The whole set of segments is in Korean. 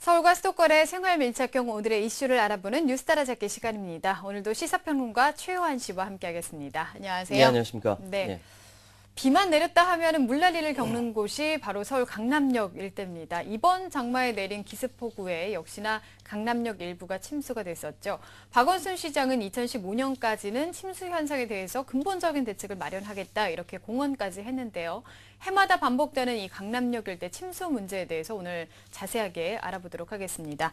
서울과 수도권의 생활 밀착형 오늘의 이슈를 알아보는 뉴스 따라잡기 시간입니다. 오늘도 시사평론가 최호한 씨와 함께하겠습니다. 안녕하세요. 네, 안녕하십니까. 네. 네. 비만 내렸다 하면은 물난리를 겪는 곳이 바로 서울 강남역 일대입니다. 이번 장마에 내린 기습폭우에 역시나 강남역 일부가 침수가 됐었죠. 박원순 시장은 2015년까지는 침수 현상에 대해서 근본적인 대책을 마련하겠다 이렇게 공언까지 했는데요. 해마다 반복되는 이 강남역 일대 침수 문제에 대해서 오늘 자세하게 알아보도록 하겠습니다.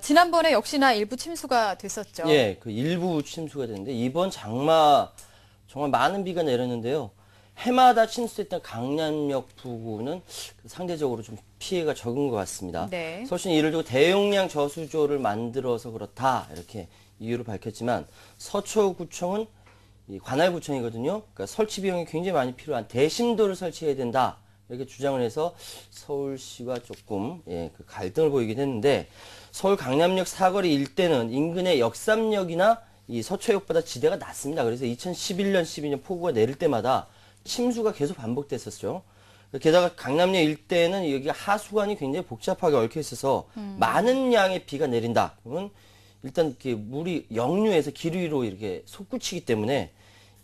지난번에 역시나 일부 침수가 됐었죠. 예, 그 일부 침수가 됐는데 이번 장마 정말 많은 비가 내렸는데요. 해마다 침수했던 강남역 부근은 상대적으로 좀 피해가 적은 것 같습니다. 네. 서울시는 이를 두고 대용량 저수조를 만들어서 그렇다 이렇게 이유를 밝혔지만 서초구청은 이 관할구청이거든요. 그러니까 설치 비용이 굉장히 많이 필요한 대심도를 설치해야 된다 이렇게 주장을 해서 서울시와 조금 그 갈등을 보이긴 했는데 서울 강남역 사거리 일대는 인근의 역삼역이나 이 서초역보다 지대가 낮습니다. 그래서 2011년, 12년 폭우가 내릴 때마다 침수가 계속 반복됐었죠. 게다가 강남역 일대는 여기가 하수관이 굉장히 복잡하게 얽혀 있어서 많은 양의 비가 내린다. 그러면 일단 이렇게 물이 역류해서 길 위로 이렇게 솟구치기 때문에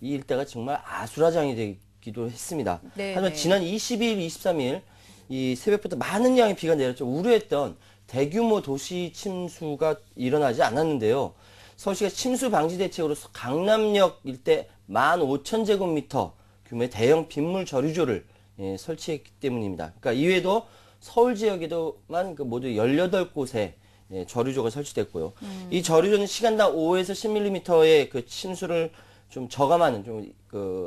이 일대가 정말 아수라장이 되기도 했습니다. 네, 하지만 네. 지난 22일, 23일 이 새벽부터 많은 양의 비가 내렸죠. 우려했던 대규모 도시 침수가 일어나지 않았는데요. 서울시가 침수 방지 대책으로 강남역 일대 15,000제곱미터 규모의 대형 빗물 저류조를 설치했기 때문입니다. 그러니까 이외에도 서울 지역에도만 모두 18곳에 저류조가 설치됐고요. 이 저류조는 시간당 5에서 10mm의 그 침수를 좀 저감하는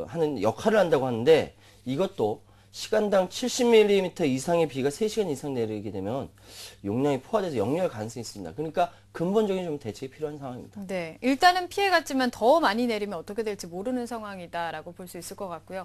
하는 역할을 한다고 하는데 이것도 시간당 70mm 이상의 비가 3시간 이상 내리게 되면 용량이 포화돼서 역류할 가능성이 있습니다. 그러니까 근본적인 좀 대책이 필요한 상황입니다. 네, 일단은 피해갔지만 더 많이 내리면 어떻게 될지 모르는 상황이다라고 볼 수 있을 것 같고요.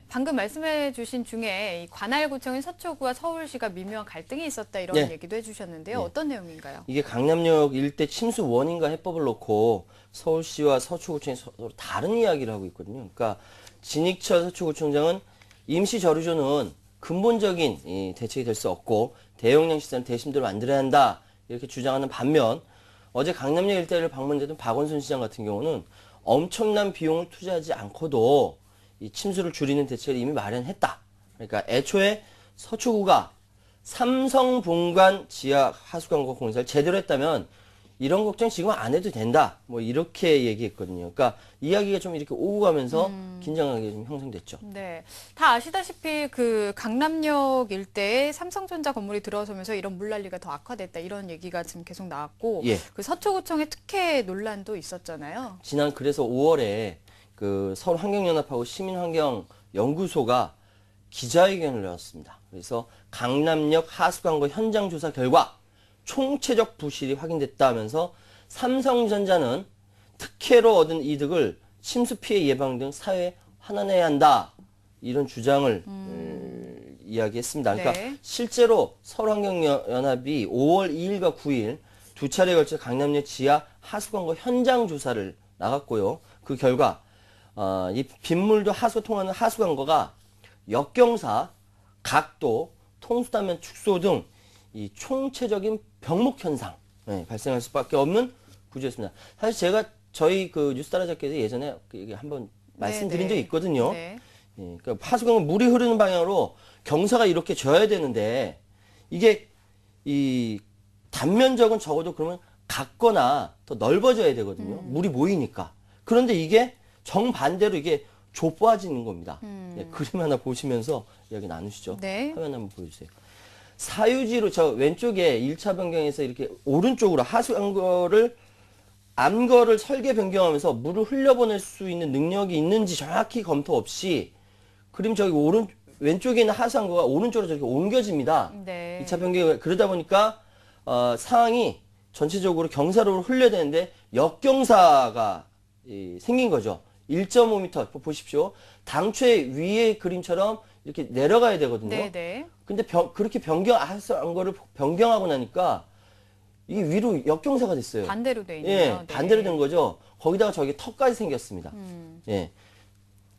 방금 말씀해 주신 중에 이 관할구청인 서초구와 서울시가 미묘한 갈등이 있었다 이런 네. 얘기도 해주셨는데요. 네. 어떤 내용인가요? 이게 강남역 일대 침수 원인과 해법을 놓고 서울시와 서초구청이 서로 다른 이야기를 하고 있거든요. 그러니까 진익철 서초구청장은 임시 저류조는 근본적인 대책이 될 수 없고 대용량 시설은 대심도를 만들어야 한다 이렇게 주장하는 반면 어제 강남역 일대를 방문했던 박원순 시장 같은 경우는 엄청난 비용을 투자하지 않고도 이 침수를 줄이는 대책을 이미 마련했다. 그러니까 애초에 서초구가 삼성본관 지하 하수관과 공사를 제대로 했다면 이런 걱정 지금 안 해도 된다. 뭐 이렇게 얘기했거든요. 그러니까 이야기가 좀 이렇게 오고 가면서 긴장하게 좀 형성됐죠. 네, 다 아시다시피 그 강남역 일대에 삼성전자 건물이 들어서면서 이런 물난리가 더 악화됐다 이런 얘기가 지금 계속 나왔고 예. 그 서초구청의 특혜 논란도 있었잖아요. 지난 그래서 5월에 그 서울환경연합하고 시민환경연구소가 기자회견을 열었습니다. 그래서 강남역 하수관고 현장 조사 결과 총체적 부실이 확인됐다 하면서 삼성전자는 특혜로 얻은 이득을 침수 피해 예방 등 사회에 환원해야 한다. 이런 주장을 이야기했습니다. 그러니까 네. 실제로 서울환경연합이 5월 2일과 9일 두 차례에 걸쳐 강남역 지하 하수관고 현장 조사를 나갔고요. 그 결과 이 빗물도 하수가 통하는 하수관고가 역경사, 각도, 통수단면 축소 등 이 총체적인 병목 현상 발생할 수밖에 없는 구조였습니다. 사실 제가 저희 그 뉴스 따라잡기에서 예전에 한번 말씀드린 적이 있거든요. 네. 예, 그러니까 하수관은 물이 흐르는 방향으로 경사가 이렇게 져야 되는데 이게 이 단면적은 적어도 그러면 같거나 더 넓어져야 되거든요. 물이 모이니까. 그런데 이게 정반대로 이게 좁아지는 겁니다. 예, 그림 하나 보시면서 이야기 나누시죠. 네. 화면 한번 보여주세요. 사유지로 저 왼쪽에 1차 변경에서 이렇게 오른쪽으로 하수관거를 암거를 설계 변경하면서 물을 흘려보낼 수 있는 능력이 있는지 정확히 검토 없이 그림 저기 왼쪽에 있는 하수관거가 오른쪽으로 저렇게 옮겨집니다. 네. 2차 변경이 그러다 보니까 상황이 전체적으로 경사로 흘려야 되는데 역경사가 생긴 거죠. 1.5m 보십시오. 당초에 위의 그림처럼 이렇게 내려가야 되거든요. 네네. 근데 그렇게 하수한 거를 변경하고 나니까 이게 위로 역경사가 됐어요. 반대로 돼 있네요. 예, 네. 반대로 된 거죠. 거기다가 저기 턱까지 생겼습니다. 예.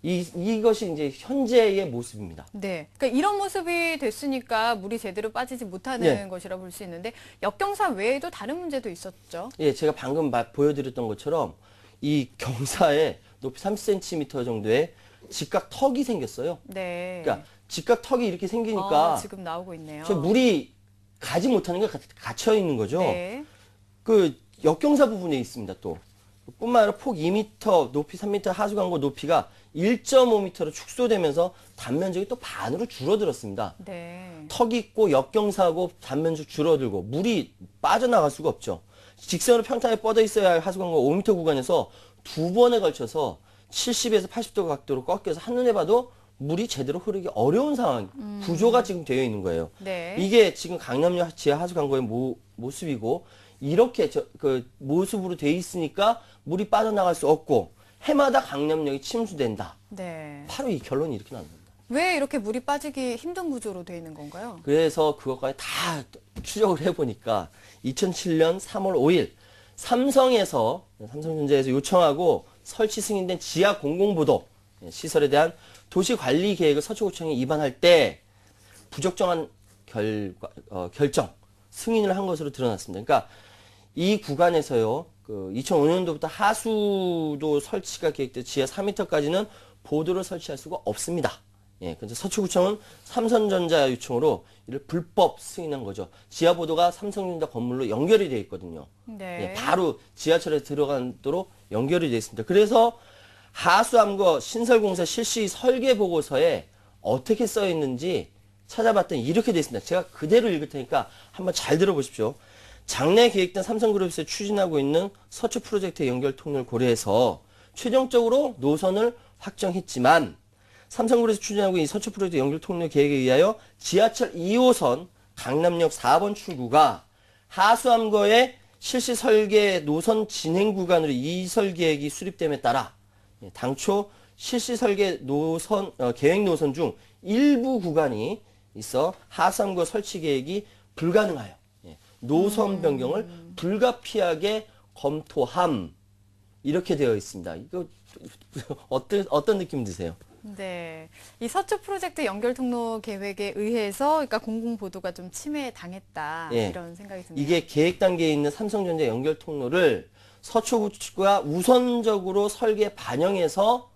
이것이 이제 현재의 모습입니다. 네. 그러니까 이런 모습이 됐으니까 물이 제대로 빠지지 못하는 네. 것이라 볼 수 있는데 역경사 외에도 다른 문제도 있었죠. 예, 제가 방금 보여드렸던 것처럼 이 경사에 높이 30cm 정도의 직각 턱이 생겼어요. 네. 그러니까 직각 턱이 이렇게 생기니까 지금 나오고 있네요. 저 물이 가지 못하는 게 갇혀 있는 거죠. 네. 그 역경사 부분에 있습니다. 또 뿐만 아니라 폭 2m, 높이 3m, 하수 광고 높이가 1.5m로 축소되면서 단면적이 또 반으로 줄어들었습니다. 네. 턱이 있고 역경사하고 단면적 줄어들고 물이 빠져나갈 수가 없죠. 직선으로 평탄하게 뻗어 있어야 할 하수 광고 5m 구간에서 두 번에 걸쳐서 70에서 80도 각도로 꺾여서 한눈에 봐도 물이 제대로 흐르기 어려운 상황, 구조가 지금 되어 있는 거예요. 네. 이게 지금 강남역 지하 하수 광고의 모습이고 이렇게 그 모습으로 돼 있으니까 물이 빠져나갈 수 없고 해마다 강남역이 침수된다. 네. 바로 이 결론이 이렇게 나옵니다. 왜 이렇게 물이 빠지기 힘든 구조로 되어 있는 건가요? 그래서 그것까지 다 추적을 해보니까 2007년 3월 5일 삼성전자에서 요청하고 설치 승인된 지하 공공보도 시설에 대한 도시관리 계획을 서초구청이 입안할 때 부적정한 결정, 승인을 한 것으로 드러났습니다. 그러니까 이 구간에서요, 2005년도부터 하수도 설치가 계획돼 지하 4m까지는 보도를 설치할 수가 없습니다. 예, 그래서 서초구청은 삼성전자 요청으로 이를 불법 승인한 거죠. 지하 보도가 삼성전자 건물로 연결이 되어 있거든요. 네. 예, 바로 지하철에 들어가도록 연결이 되어 있습니다. 그래서 하수암거 신설공사 실시 설계 보고서에 어떻게 써 있는지 찾아봤더니 이렇게 되어 있습니다. 제가 그대로 읽을 테니까 한번 잘 들어보십시오. 장래 계획된 삼성그룹에서 추진하고 있는 서초 프로젝트 연결 통로를 고려해서 최종적으로 노선을 확정했지만 삼성그룹에서 추진하고 있는 서초 프로젝트 연결 통로 계획에 의하여 지하철 2호선 강남역 4번 출구가 하수암거의 실시 설계 노선 진행 구간으로 이설 계획이 수립됨에 따라 당초 실시 설계 노선 계획 노선 중 일부 구간이 있어 하수암거 설치 계획이 불가능하여 노선 변경을 불가피하게 검토함 이렇게 되어 있습니다. 이거 어떤 느낌 드세요? 네. 이 서초 프로젝트 연결 통로 계획에 의해서 그러니까 공공 보도가 좀 침해 당했다. 예. 이런 생각이 드네요. 이게 계획 단계에 있는 삼성전자 연결 통로를 서초구가 우선적으로 설계 반영해서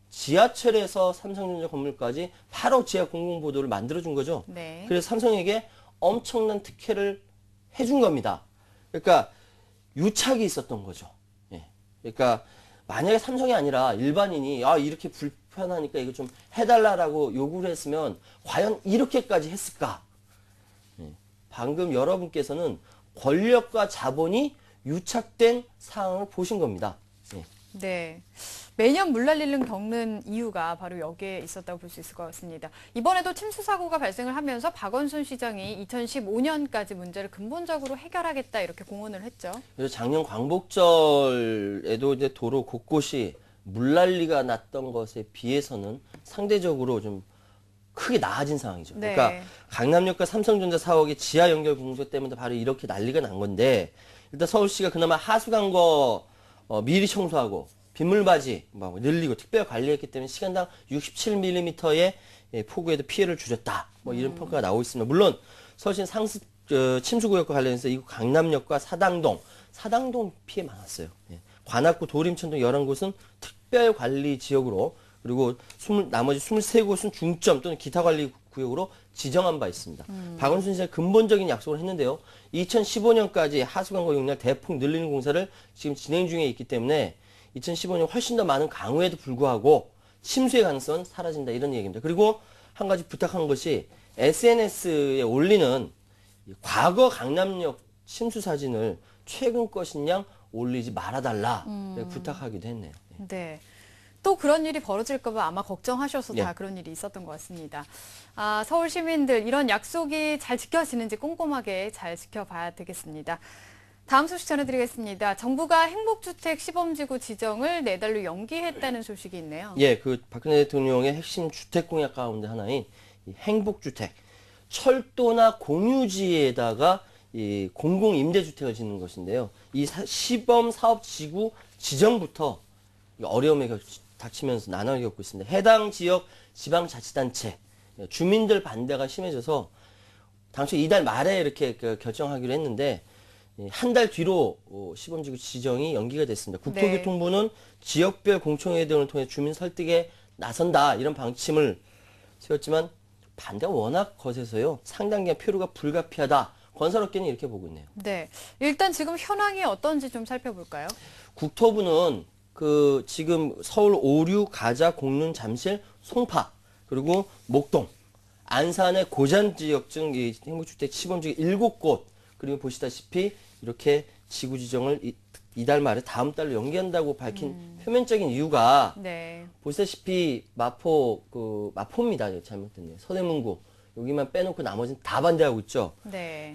지하철에서 삼성전자 건물까지 바로 지하 공공 보도를 만들어 준 거죠. 네. 그래서 삼성에게 엄청난 특혜를 해준 겁니다. 그러니까 유착이 있었던 거죠. 예. 그러니까 만약에 삼성이 아니라 일반인이 이렇게 불편하니까 이거 좀 해달라라고 요구를 했으면 과연 이렇게까지 했을까? 예. 방금 여러분께서는 권력과 자본이 유착된 상황을 보신 겁니다. 예. 네. 매년 물난리를 겪는 이유가 바로 여기에 있었다고 볼 수 있을 것 같습니다. 이번에도 침수 사고가 발생을 하면서 박원순 시장이 2015년까지 문제를 근본적으로 해결하겠다 이렇게 공언을 했죠. 그래서 작년 광복절에도 이제 도로 곳곳이 물난리가 났던 것에 비해서는 상대적으로 좀 크게 나아진 상황이죠. 네. 그러니까 강남역과 삼성전자 사옥의 지하 연결 공조 때문에 바로 이렇게 난리가 난 건데 일단 서울시가 그나마 하수관 거 미리 청소하고 빗물바지 늘리고 특별 관리했기 때문에 시간당 67mm의 폭우에도 피해를 줄였다. 이런 평가가 나오고 있습니다. 물론 서울시는 상습 침수구역과 관련해서 이 강남역과 사당동 피해 많았어요. 예. 관악구, 도림천동 11곳은 특별 관리 지역으로 그리고 나머지 23곳은 중점 또는 기타 관리 구역으로 지정한 바 있습니다. 박원순 시장이 근본적인 약속을 했는데요. 2015년까지 하수관고 용량 대폭 늘리는 공사를 지금 진행 중에 있기 때문에 2015년 훨씬 더 많은 강우에도 불구하고 침수의 가능성은 사라진다 이런 얘기입니다. 그리고 한 가지 부탁한 것이 SNS에 올리는 과거 강남역 침수 사진을 최근 것인 양 올리지 말아달라 부탁하기도 했네요. 네. 또 그런 일이 벌어질까봐 아마 걱정하셔서 다 예. 그런 일이 있었던 것 같습니다. 서울 시민들 이런 약속이 잘 지켜지는지 꼼꼼하게 잘 지켜봐야 되겠습니다. 다음 소식 전해드리겠습니다. 정부가 행복주택 시범지구 지정을 4달로 연기했다는 소식이 있네요. 예, 박근혜 대통령의 핵심 주택 공약 가운데 하나인 이 행복주택, 철도나 공유지에다가 이 공공임대주택을 짓는 것인데요. 이 시범 사업 지구 지정부터 어려움에 닥치면서 난항을 겪고 있습니다. 해당 지역 지방자치단체 주민들 반대가 심해져서 당초 이달 말에 이렇게 결정하기로 했는데 한 달 뒤로 시범지구 지정이 연기가 됐습니다. 국토교통부는 지역별 공청회 등을 통해 주민 설득에 나선다 이런 방침을 세웠지만 반대가 워낙 거세서요. 상당 기간 표류가 불가피하다. 건설업계는 이렇게 보고 있네요. 네. 일단 지금 현황이 어떤지 좀 살펴볼까요? 국토부는 지금 서울 오류, 가자, 공릉, 잠실, 송파 그리고 목동, 안산의 고잔 지역 등 이 행복주택 시범지구 7곳 그리고 보시다시피 이렇게 지구 지정을 이달 말에 다음 달로 연기한다고 밝힌 표면적인 이유가 보시다시피 마포입니다. 잘못됐네요. 서대문구 여기만 빼놓고 나머지는 다 반대하고 있죠.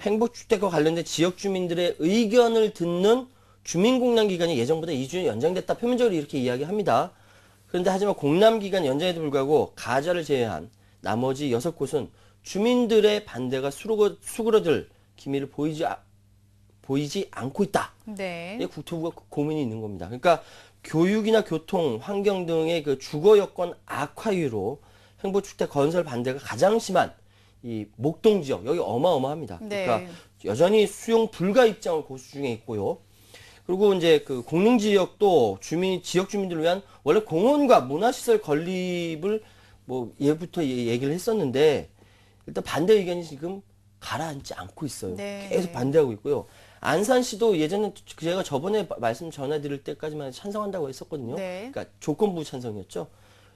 행복주택과 관련된 지역 주민들의 의견을 듣는 주민공람기간이 예정보다 2주 연장됐다. 표면적으로 이렇게 이야기합니다. 그런데 하지만 공람기간 연장에도 불구하고 가자를 제외한 나머지 6곳은 주민들의 반대가 수그러들 기미를 보이지 않고 있다. 이게 국토부가 고민이 있는 겁니다. 그러니까 교육이나 교통, 환경 등의 그 주거 여건 악화 이유로 행복주택 건설 반대가 가장 심한 이 목동 지역 여기 어마어마합니다. 그러니까 여전히 수용 불가 입장을 고수 중에 있고요. 그리고 이제 그 공릉 지역도 지역 주민들을 위한 원래 공원과 문화시설 건립을 뭐 예부터 얘기를 했었는데 일단 반대 의견이 지금 가라앉지 않고 있어요. 계속 반대하고 있고요. 안산시도 예전에 제가 저번에 말씀 전해드릴 때까지만 찬성한다고 했었거든요. 그러니까 조건부 찬성이었죠.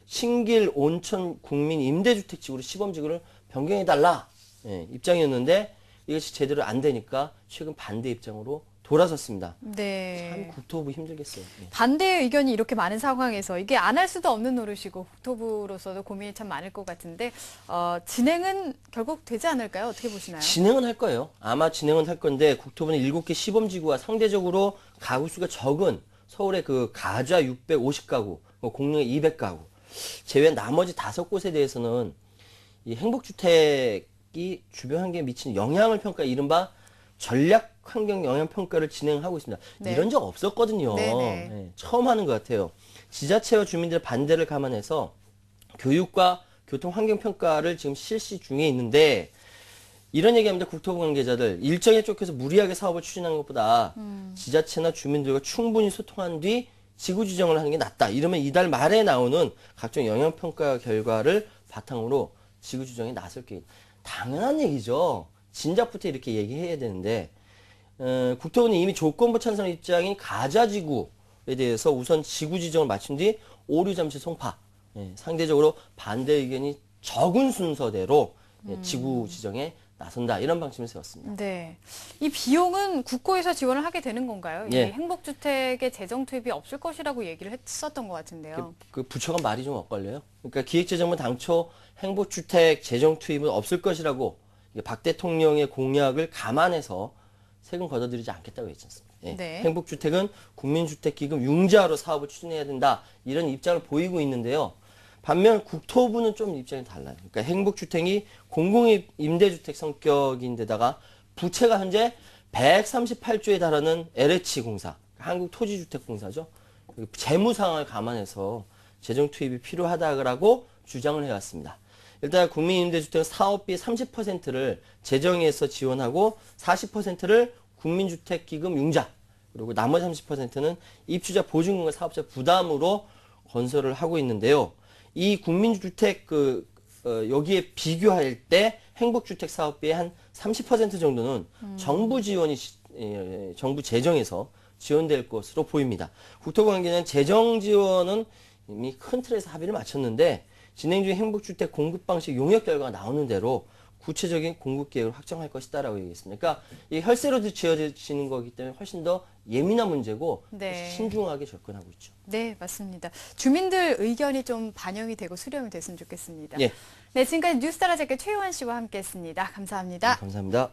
신길 온천 국민 임대주택 지구로 시범지구를 변경해달라 입장이었는데 이것이 제대로 안 되니까 최근 반대 입장으로 돌아섰습니다. 참 국토부 힘들겠어요. 반대 의견이 이렇게 많은 상황에서 이게 안 할 수도 없는 노릇이고 국토부로서도 고민이 참 많을 것 같은데 진행은 결국 되지 않을까요? 어떻게 보시나요? 진행은 할 거예요. 아마 진행은 할 건데 국토부는 7개 시범지구와 상대적으로 가구 수가 적은 서울의 그 가자 650가구, 공릉에 200가구 제외한 나머지 5곳에 대해서는 이 행복주택이 주변 환경에 미치는 영향을 평가 이른바 전략 환경 영향 평가를 진행하고 있습니다. 이런 적 없었거든요. 처음 하는 것 같아요. 지자체와 주민들의 반대를 감안해서 교육과 교통 환경 평가를 지금 실시 중에 있는데 이런 얘기합니다. 국토부 관계자들 일정에 쫓겨서 무리하게 사업을 추진하는 것보다 지자체나 주민들과 충분히 소통한 뒤 지구 지정을 하는 게 낫다. 이러면 이달 말에 나오는 각종 영향 평가 결과를 바탕으로 지구 지정에 나설 게 당연한 얘기죠. 진작부터 이렇게 얘기해야 되는데 국토부는 이미 조건부 찬성 입장인 가자지구에 대해서 우선 지구 지정을 마친 뒤 오류 잠실 송파 상대적으로 반대 의견이 적은 순서대로 지구 지정에 나선다 이런 방침을 세웠습니다. 이 비용은 국고에서 지원을 하게 되는 건가요? 이 행복주택의 재정 투입이 없을 것이라고 얘기를 했었던 것 같은데요. 그 부처가 말이 좀 엇갈려요. 그러니까 기획재정부 당초 행복주택 재정 투입은 없을 것이라고 박 대통령의 공약을 감안해서 세금 걷어들이지 않겠다고 했지 않습니까? 행복주택은 국민주택기금 융자로 사업을 추진해야 된다. 이런 입장을 보이고 있는데요. 반면 국토부는 좀 입장이 달라요. 그러니까 행복주택이 공공임대주택 성격인데다가 부채가 현재 138조에 달하는 LH공사, 한국토지주택공사죠. 재무 상황을 감안해서 재정 투입이 필요하다고 주장을 해왔습니다. 일단 국민임대주택 사업비 30%를 재정에서 지원하고 40%를 국민주택기금 융자 그리고 나머지 30%는 입주자 보증금과 사업자 부담으로 건설을 하고 있는데요. 이 국민주택 여기에 비교할 때 행복주택 사업비의 한 30% 정도는 정부 지원이 정부 재정에서 지원될 것으로 보입니다. 국토부 관계는 재정 지원은 이미 큰 틀에서 합의를 마쳤는데 진행 중인 행복주택 공급 방식 용역 결과가 나오는 대로 구체적인 공급 계획을 확정할 것이다라고 얘기했습니다. 그러니까 이 혈세로 지어지는 거기 때문에 훨씬 더 예민한 문제고 신중하게 접근하고 있죠. 네, 맞습니다. 주민들 의견이 좀 반영이 되고 수렴이 됐으면 좋겠습니다. 네, 지금까지 뉴스타라 작가 최요한 씨와 함께했습니다. 감사합니다. 감사합니다.